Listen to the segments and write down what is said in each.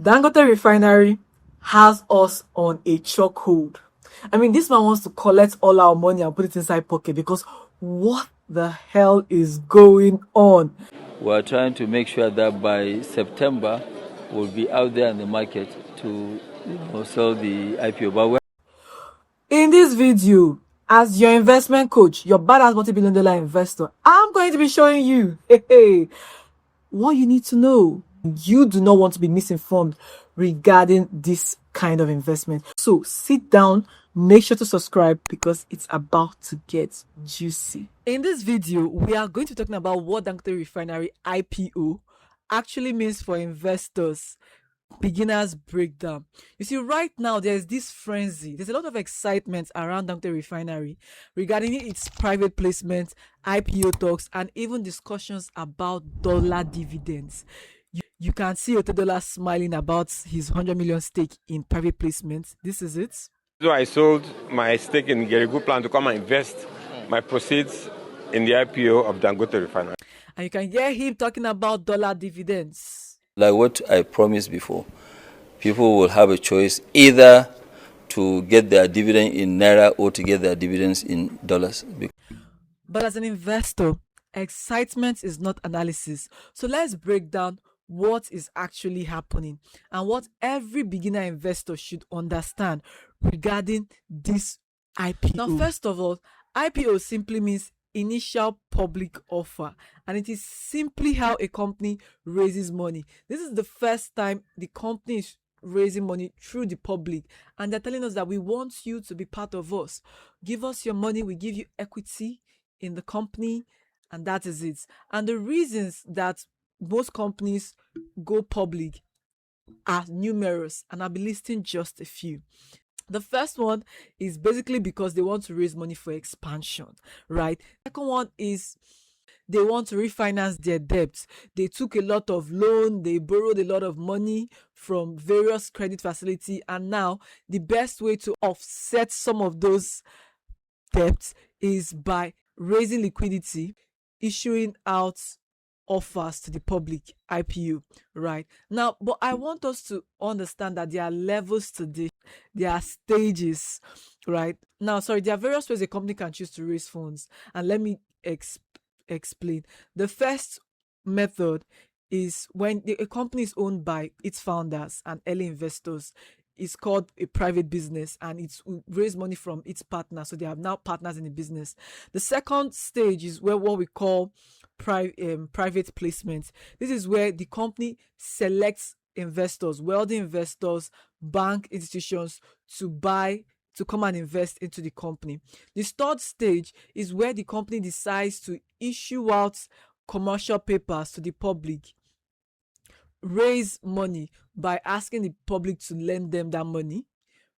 Dangote Refinery has us on a chokehold. I mean, this man wants to collect all our money and put it inside pocket because what the hell is going on? We're trying to make sure that by September we'll be out there in the market to sell the IPO. But in this video, as your investment coach, your badass multi-billion-dollar investor, I'm going to be showing you what you need to know. You do not want to be misinformed regarding this kind of investment. So sit down, make sure to subscribe because it's about to get juicy. In this video, we are going to be talking about what Dangote Refinery IPO actually means for investors. Beginners breakdown. You see, right now there's this frenzy. There's a lot of excitement around Dangote Refinery regarding its private placement, IPO talks, and even discussions about dollar dividends. You can see Otedola smiling about his 100 million stake in private placement. This is it. So I sold my stake in Gerigu plan to come and invest my proceeds in the IPO of Dangote Refinery. And you can hear him talking about dollar dividends. like what I promised before, people will have a choice either to get their dividend in Naira or to get their dividends in dollars. But as an investor, excitement is not analysis. So let's break down what is actually happening and what every beginner investor should understand regarding this IPO. Now, first of all, IPO simply means initial public offer, and it is simply how a company raises money. This is the first time the company is raising money through the public, and they're telling us that we want you to be part of us. Give us your money, we give you equity in the company, and that is it. And the reasons that most companies go public are numerous, and I'll be listing just a few. The first one is basically because they want to raise money for expansion, right? The second one is they want to refinance their debts. They took a lot of loan, they borrowed a lot of money from various credit facilities, and now the best way to offset some of those debts is by raising liquidity, issuing out offers to the public, IPO, right? Now, but I want us to understand that there are levels to this, there are stages, right? Now, there are various ways a company can choose to raise funds, and let me explain. The first method is when a company is owned by its founders and early investors. It's called a private business, and it's raised money from its partners, so they are now partners in the business. The second stage is where what we call private placement. This is where the company selects investors, wealthy investors, bank institutions to come and invest into the company. The third stage is where the company decides to issue out commercial papers to the public, raise money by asking the public to lend them that money,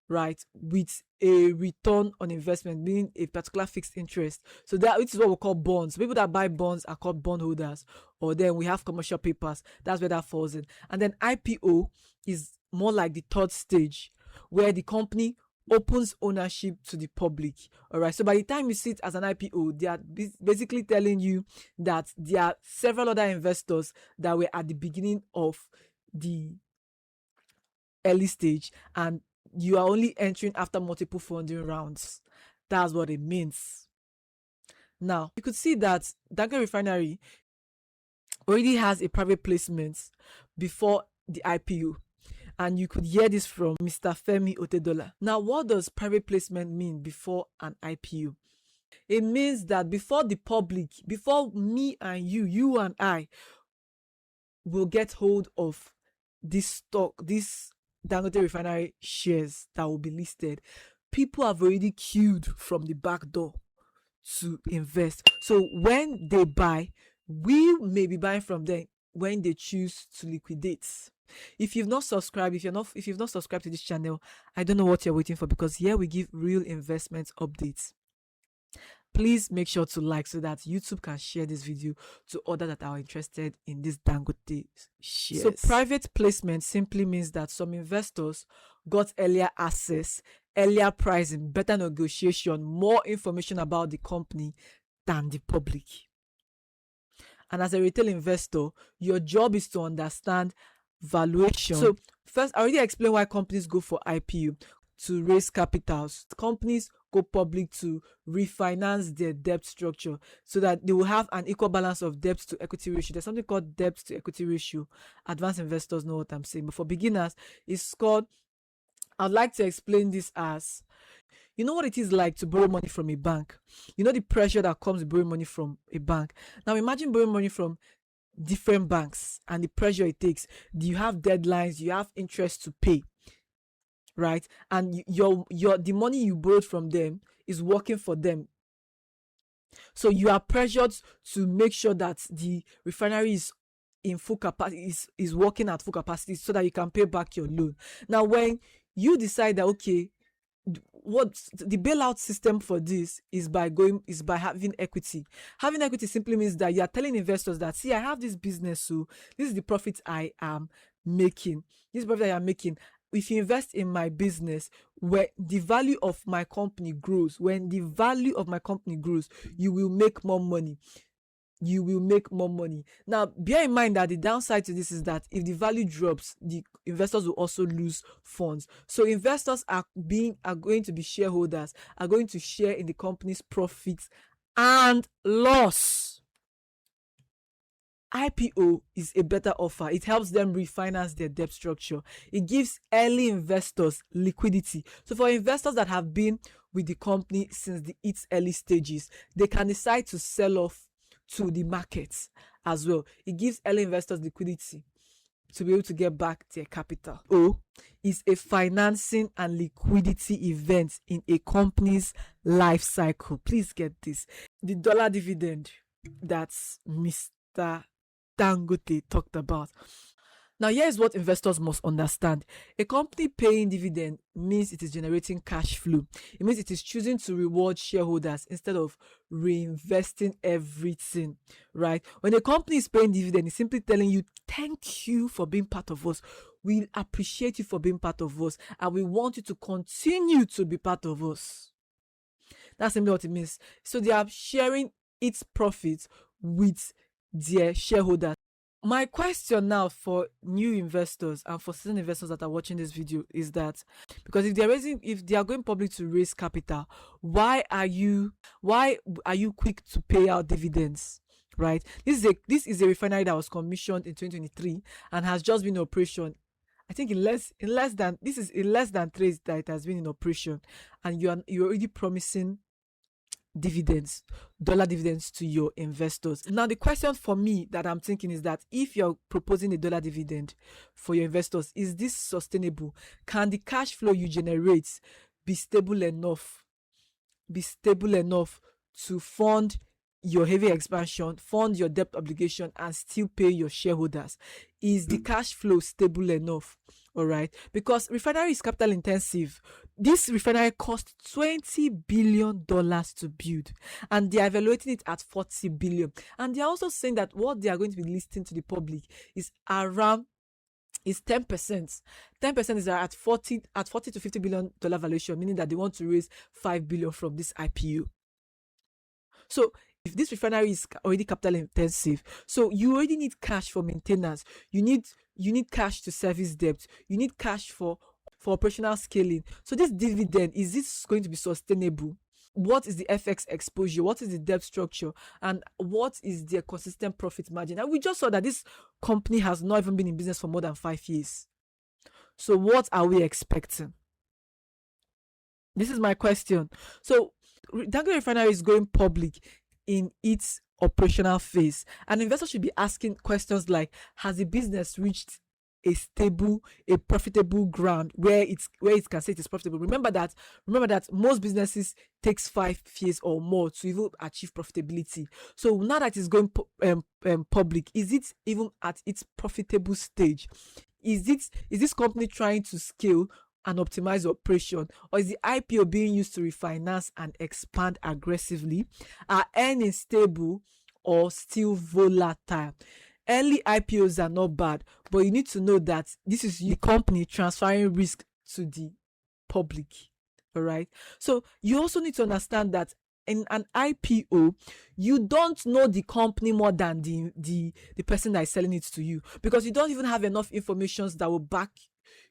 right, with a return on investment, meaning a particular fixed interest. So that which is what we call bonds. People that buy bonds are called bondholders. Or then we have commercial papers. That's where that falls in. And then IPO is more like the third stage, where the company opens ownership to the public. All right, so by the time you see it as an IPO, they are basically telling you that there are several other investors that were at the beginning of the early stage, and you are only entering after multiple funding rounds. That's what it means. Now, you could see that Dangote Refinery already has a private placement before the IPO. And you could hear this from Mr. Femi Otedola. Now, what does private placement mean before an IPO? It means that before the public, before me and you and I will get hold of this stock, this Dangote Refinery shares that will be listed, people have already queued from the back door to invest. So when they buy, we may be buying from them when they choose to liquidate. If you've not subscribed, if you've not subscribed to this channel, I don't know what you're waiting for, because here we give real investment updates. Please make sure to like so that YouTube can share this video to others that are interested in this Dangote shares. So private placement simply means that some investors got earlier access, earlier pricing, better negotiation, more information about the company than the public. And as a retail investor, your job is to understand valuation. So First, I already explained why companies go for IPO: to raise capitals. Companies go public to refinance their debt structure so that they will have an equal balance of debt to equity ratio. There's something called debt to equity ratio. Advanced investors know what I'm saying, but for beginners, it's called, I'd like to explain this as, you know what it is like to borrow money from a bank. You know the pressure that comes with borrowing money from a bank. Now imagine borrowing money from different banks and the pressure it takes. You have deadlines, you have interest to pay, right? And your the money you borrowed from them is working for them. So you are pressured to make sure that the refinery is in full capacity, is working at full capacity, so that you can pay back your loan. Now when you decide that, okay, what the bailout system for this is by having equity. Having equity simply means that you are telling investors that, see, I have this business, so this is the profit I am making. This profit I am making. If you invest in my business, where the value of my company grows, when the value of my company grows, you will make more money. You will make more money. Now, bear in mind that the downside to this is that if the value drops, the investors will also lose funds. So investors are going to be shareholders, are going to share in the company's profits and loss. IPO is a better offer. It helps them refinance their debt structure. It gives early investors liquidity. So for investors that have been with the company since its early stages, they can decide to sell off to the markets as well. It gives early investors liquidity to be able to get back their capital. O is a financing and liquidity event in a company's life cycle. Please get this. The dollar dividend that Mr. Dangote talked about. Now, here's what investors must understand. A company paying dividend means it is generating cash flow. It means it is choosing to reward shareholders instead of reinvesting everything, right? When a company is paying dividend, it's simply telling you, thank you for being part of us. We appreciate you for being part of us, and we want you to continue to be part of us. That's simply what it means. So they are sharing its profits with their shareholders. My question now for new investors and for certain investors that are watching this video is that, because if they are going public to raise capital, why are you quick to pay out dividends, right? This is a refinery that was commissioned in 2023 and has just been in operation. I think in less than 3 years that it has been in operation, and you're already promising dividends, dollar dividends to your investors. Now the question for me that I'm thinking is that, if you're proposing a dollar dividend for your investors, is this sustainable? Can the cash flow you generate be stable enough to fund your heavy expansion, fund your debt obligation, and still pay your shareholders? Is the cash flow stable enough? All right, because refinery is capital intensive. This refinery cost $20 billion to build, and they are evaluating it at $40 billion. And they are also saying that what they are going to be listing to the public is 10%. 10% is at $40 to $50 billion valuation, meaning that they want to raise $5 billion from this IPO. So if this refinery is already capital intensive, so you already need cash for maintenance. You need cash to service debt. You need cash for operational scaling. So this dividend, is this going to be sustainable? What is the FX exposure? What is the debt structure? And what is their consistent profit margin? And we just saw that this company has not even been in business for more than 5 years. So what are we expecting? This is my question. So Dangote Refinery is going public in its operational phase, and investors should be asking questions like, has the business reached a stable, a profitable ground where it can say it is profitable? Remember that most businesses takes 5 years or more to even achieve profitability. So now that it's going public, is it even at its profitable stage? Is this company trying to scale and optimize operation, or is the IPO being used to refinance and expand aggressively? Are earnings stable or still volatile? Early IPOs are not bad, but you need to know that this is the company transferring risk to the public. All right. So you also need to understand that in an IPO, you don't know the company more than the person that is selling it to you, because you don't even have enough information that will back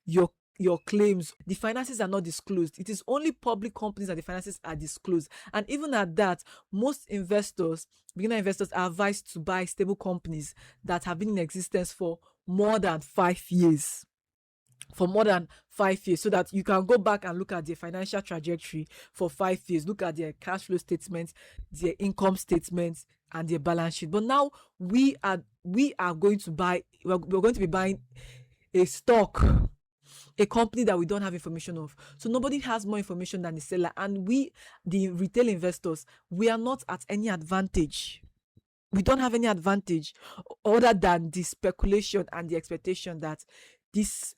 your claims. The finances are not disclosed. It is only public companies that the finances are disclosed. And even at that, most investors, beginner investors, are advised to buy stable companies that have been in existence for more than 5 years. For more than 5 years, so that you can go back and look at their financial trajectory for 5 years, look at their cash flow statements, their income statements, and their balance sheet. But now we are going to buy, we're going to be buying a stock, a company that we don't have information of. So nobody has more information than the seller, and we, the retail investors, we are not at any advantage. We don't have any advantage other than the speculation and the expectation that this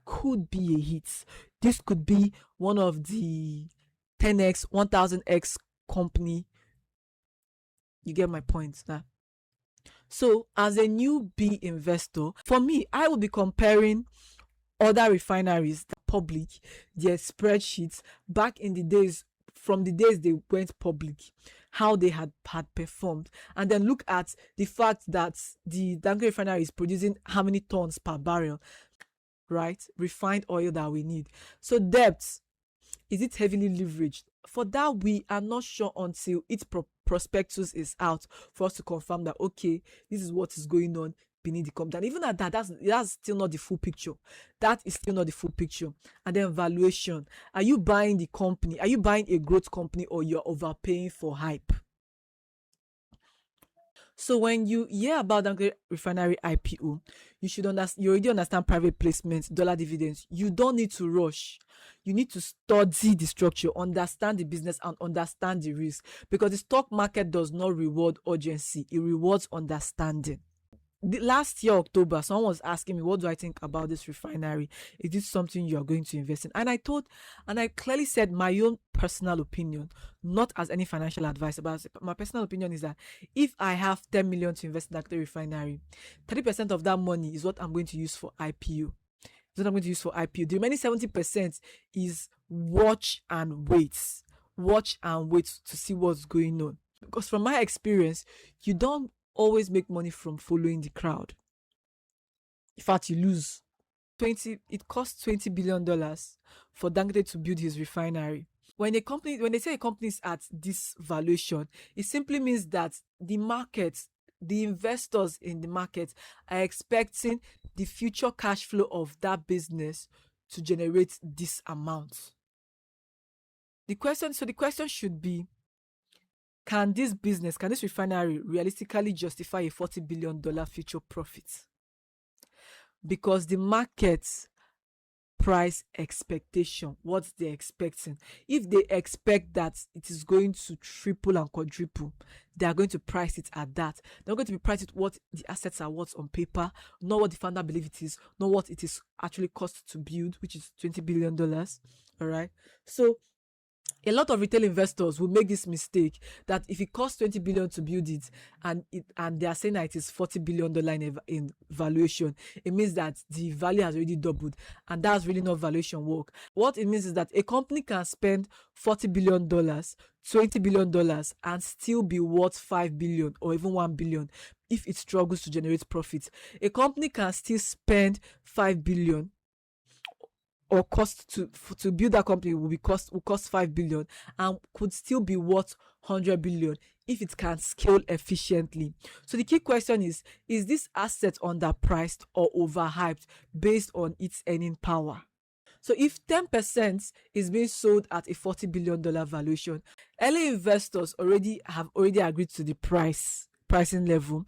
could be a hit. This could be one of the 10x, 1000x company. You get my point now. So as a newbie investor, for me, I will be comparing other refineries, the public, their spreadsheets back in the days, from the days they went public, how they had performed, and then look at the fact that the Dangote Refinery is producing how many tons per barrel, right? Refined oil that we need. So debt, is it heavily leveraged? For that, we are not sure until its prospectus is out for us to confirm that, okay, this is what is going on beneath the company. And even at that, that's still not the full picture. That is still not the full picture. And then valuation. Are you buying the company? Are you buying a growth company, or you're overpaying for hype? So when you hear about Dangote Refinery IPO, you already understand private placements, dollar dividends. You don't need to rush. You need to study the structure, understand the business, and understand the risk, because the stock market does not reward urgency. It rewards understanding. Last year, October, someone was asking me, what do I think about this refinery? Is this something you are going to invest in? And I clearly said my own personal opinion, not as any financial advice. But my personal opinion is that if I have 10 million to invest in that refinery, 30% of that money is what I'm going to use for IPO. The remaining 70% is watch and wait to see what's going on. Because from my experience, you don't always make money from following the crowd. In fact, you lose. It costs $20 billion for Dangote to build his refinery. When they say a company is at this valuation, it simply means that the market, the investors in the market, are expecting the future cash flow of that business to generate this amount. The question should be, can this refinery realistically justify a $40 billion future profit? Because the market price expectation, what they're expecting, if they expect that it is going to triple and quadruple, they are going to price it at that. They're going to be priced at what the assets are worth on paper, not what the founder believes it is, not what it is actually cost to build, which is $20 billion. All right. So a lot of retail investors will make this mistake that if it costs 20 billion to build it, and they are saying that it is $40 billion in valuation, it means that the value has already doubled, and that's really not valuation work. What it means is that a company can spend $40 billion, $20 billion, and still be worth 5 billion or even 1 billion if it struggles to generate profits. A company can still spend 5 billion, or cost to build that company will cost 5 billion, and could still be worth 100 billion if it can scale efficiently. So the key question is this asset underpriced or overhyped based on its earning power? So if 10% is being sold at a $40 billion valuation, early investors have already agreed to the pricing level.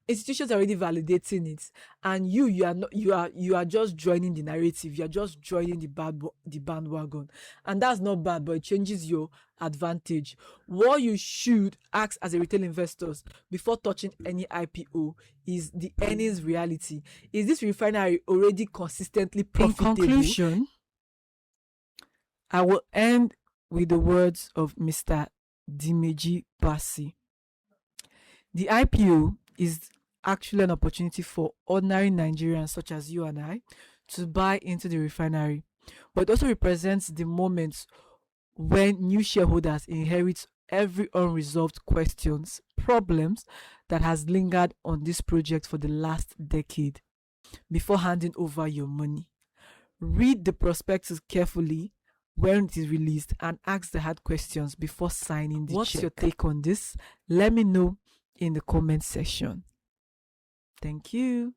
Institutions are already validating it, and you are just joining the narrative. You are just joining the bandwagon, and that's not bad, but it changes your advantage. What you should ask as a retail investors before touching any IPO is the earnings reality. Is this refinery already consistently profitable? In conclusion, I will end with the words of Mr. Dimeji Basi. The IPO is actually an opportunity for ordinary Nigerians such as you and I to buy into the refinery, but it also represents the moment when new shareholders inherit every unresolved problems that has lingered on this project for the last decade before handing over your money. Read the prospectus carefully when it is released and ask the hard questions before signing the check. What's your take on this? Let me know in the comment section. Thank you.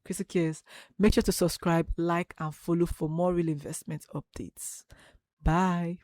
Kristle cares. Make sure to subscribe, like, and follow for more real investment updates. Bye.